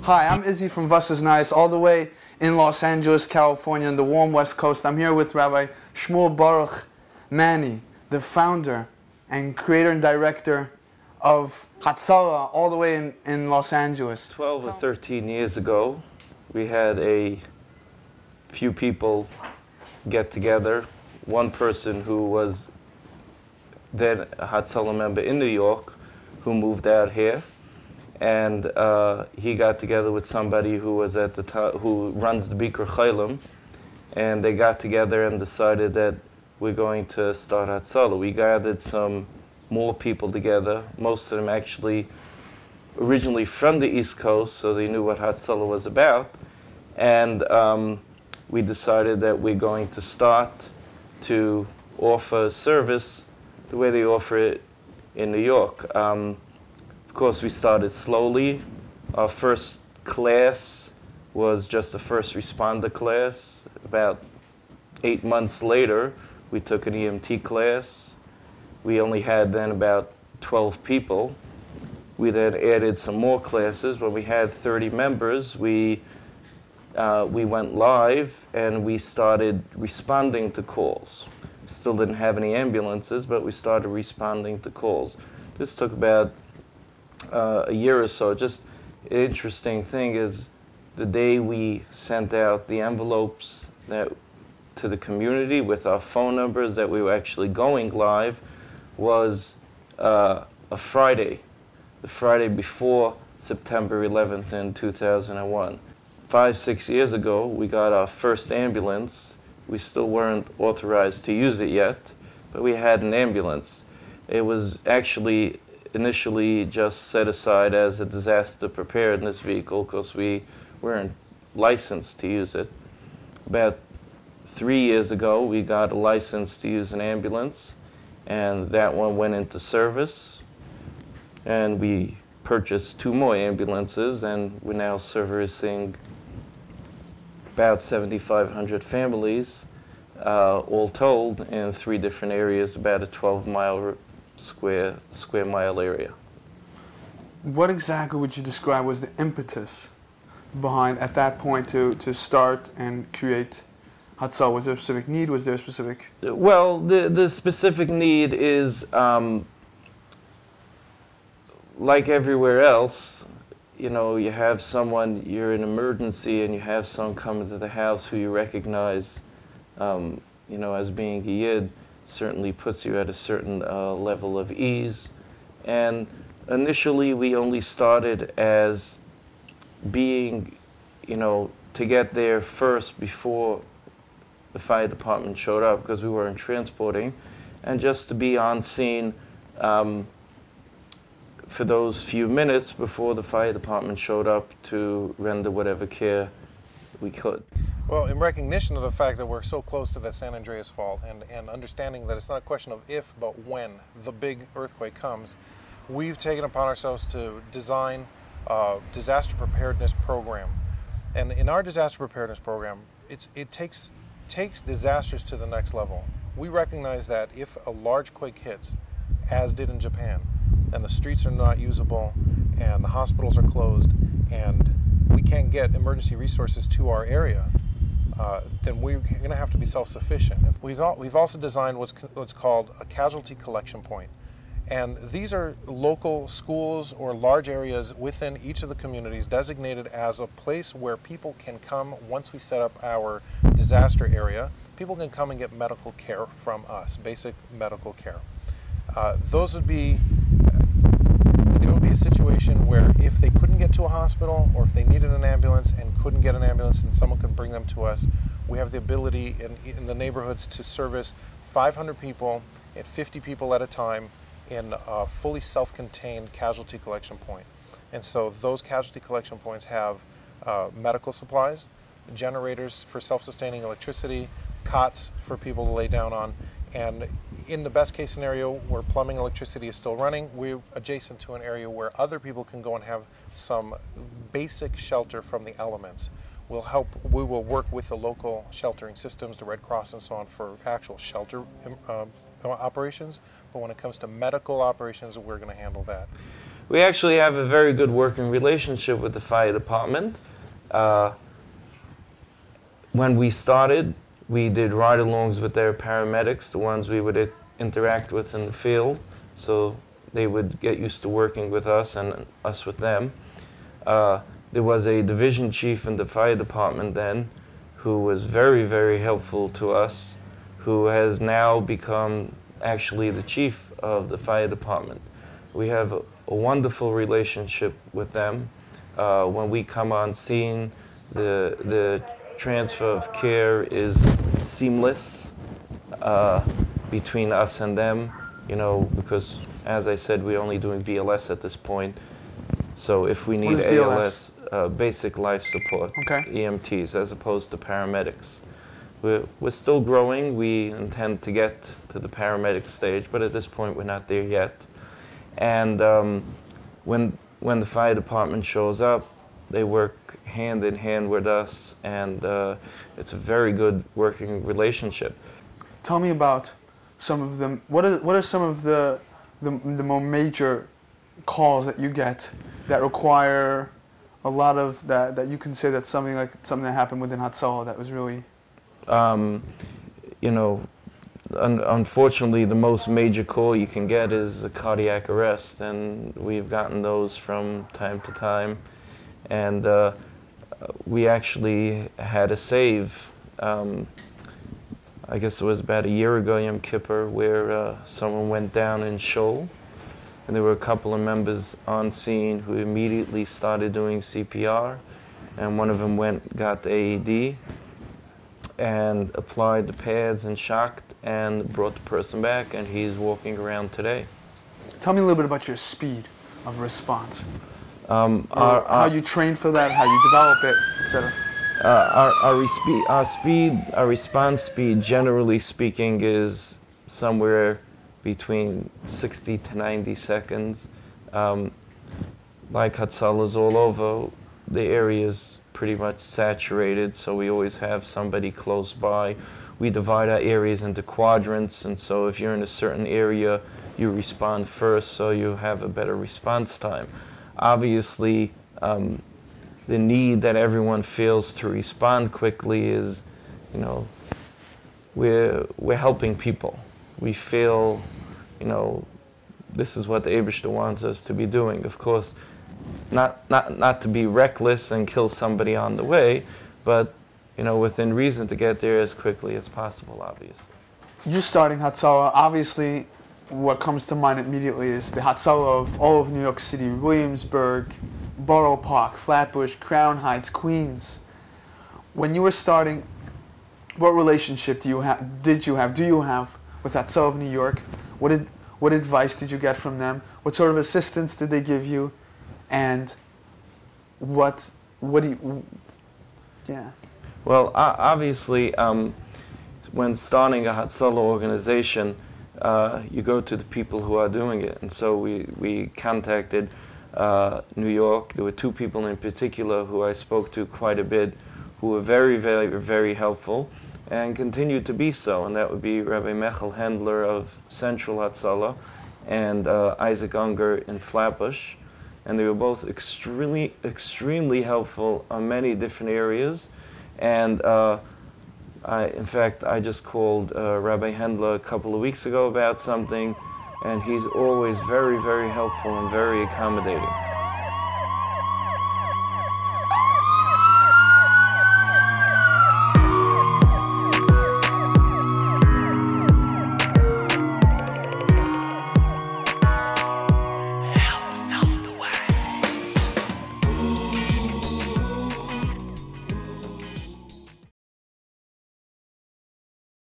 Hi, I'm Izzy from VIN Nice, all the way in Los Angeles, California, on the warm West Coast. I'm here with Rabbi Shmuel Baruch Manny, the founder and creator and director of Hatzala, all the way in Los Angeles. 12 or 13 years ago, we had a few people get together. One person who was then a Hatzala member in New York who moved out here, and he got together with somebody who was at the who runs the Bikur Chaylim, and they got together and decided that we're going to start Hatzala. We gathered some more people together, most of them actually originally from the East Coast, so they knew what Hatzala was about, and we decided that we're going to start to offer a service the way they offer it in New York. Of course, we started slowly. Our first class was just a first responder class. About 8 months later, we took an EMT class. We only had then about 12 people. We then added some more classes. When we had 30 members, we went live and we started responding to calls. Still didn't have any ambulances, but we started responding to calls. This took about a year or so. Just an interesting thing is the day we sent out the envelopes to the community with our phone numbers that we were actually going live was a Friday, the Friday before September 11th in 2001. 5-6 years ago, we got our first ambulance. We still weren't authorized to use it yet, but we had an ambulance. It was actually initially just set aside as a disaster preparedness vehicle because we weren't licensed to use it. About 3 years ago, we got a license to use an ambulance, and that one went into service. And we purchased 2 more ambulances, and we're now servicing about 7,500 families, all told, in 3 different areas, about a 12-mile square mile area. What exactly would you describe was the impetus behind, at that point, to start and create Hatzala? Was there a specific need? Was there a specific... Well, the specific need is, like everywhere else, you know, you have someone, you're in emergency, and you have someone come into the house who you recognize, you know, as being a Yid, certainly puts you at a certain level of ease. And initially, we only started as being, you know, to get there first before the fire department showed up, because we weren't transporting, and just to be on scene for those few minutes before the fire department showed up to render whatever care we could. Well, in recognition of the fact that we're so close to the San Andreas Fault and understanding that it's not a question of if, but when the big earthquake comes, we've taken upon ourselves to design a disaster preparedness program. And in our disaster preparedness program, it takes disasters to the next level. We recognize that if a large quake hits, as did in Japan, and the streets are not usable, and the hospitals are closed, and we can't get emergency resources to our area, then we're going to have to be self-sufficient. We've also designed what's called a casualty collection point. And these are local schools or large areas within each of the communities designated as a place where people can come once we set up our disaster area. People can come and get medical care from us, basic medical care. Those would be, it would be a situation where if they couldn't get to a hospital, or if they needed an ambulance and couldn't get an ambulance and someone could bring them to us, we have the ability in the neighborhoods to service 500 people at 50 people at a time in a fully self-contained casualty collection point. And so those casualty collection points have medical supplies, generators for self-sustaining electricity, cots for people to lay down on, and in the best case scenario where plumbing electricity is still running, we're adjacent to an area where other people can go and have some basic shelter from the elements. We will work with the local sheltering systems, the Red Cross and so on, for actual shelter operations, but when it comes to medical operations, we're going to handle that. We actually have a very good working relationship with the fire department. When we started, we did ride-alongs with their paramedics, the ones we would interact with in the field, so they would get used to working with us and us with them. There was a division chief in the fire department then who was very, very helpful to us, who has now become actually the chief of the fire department. We have a wonderful relationship with them. When we come on scene, the transfer of care is seamless between us and them, you know, because as I said, we're only doing BLS at this point. So if we need ALS, basic life support, okay. EMTs, as opposed to paramedics. We're still growing. We intend to get to the paramedic stage, but at this point we're not there yet. And when the fire department shows up, they work hand in hand with us, and it's a very good working relationship. Tell me about some of them. What are some of the more major calls that you get that require a lot of that you can say that's something that happened within Hatzala that was really you know, unfortunately, the most major call you can get is a cardiac arrest, and we've gotten those from time to time. And we actually had a save, I guess it was about a year ago, Yom Kippur, where someone went down in Shoal, and there were a couple of members on scene who immediately started doing CPR, and one of them got the AED, and applied the pads and shocked and brought the person back, and he's walking around today. Tell me a little bit about your speed of response. How you train for that, how you develop it, etc. Our response speed, generally speaking, is somewhere between 60 to 90 seconds. Like Hatzala's all over, the area's pretty much saturated, so we always have somebody close by. We divide our areas into quadrants, and so if you're in a certain area, you respond first, so you have a better response time. Obviously, the need that everyone feels to respond quickly is, you know, we're helping people. We feel, you know, this is what the Eibishter wants us to be doing. Of course, not to be reckless and kill somebody on the way, but, you know, within reason to get there as quickly as possible, obviously. You're starting Hatzala. Obviously, what comes to mind immediately is the Hatzala of all of New York City, Williamsburg, Borough Park, Flatbush, Crown Heights, Queens. When you were starting, what relationship do you have with Hatzala of New York? What advice did you get from them? What sort of assistance did they give you? And what do you, yeah. Well, obviously, when starting a Hatzala organization, you go to the people who are doing it. And so we contacted New York. There were two people in particular who I spoke to quite a bit, who were very, very, very helpful and continue to be so. And that would be Rabbi Michael Handler of Central Hatzala and Isaac Unger in Flatbush. And they were both extremely, extremely helpful on many different areas. And in fact, I just called Rabbi Handler a couple of weeks ago about something, and he's always very, very helpful and very accommodating.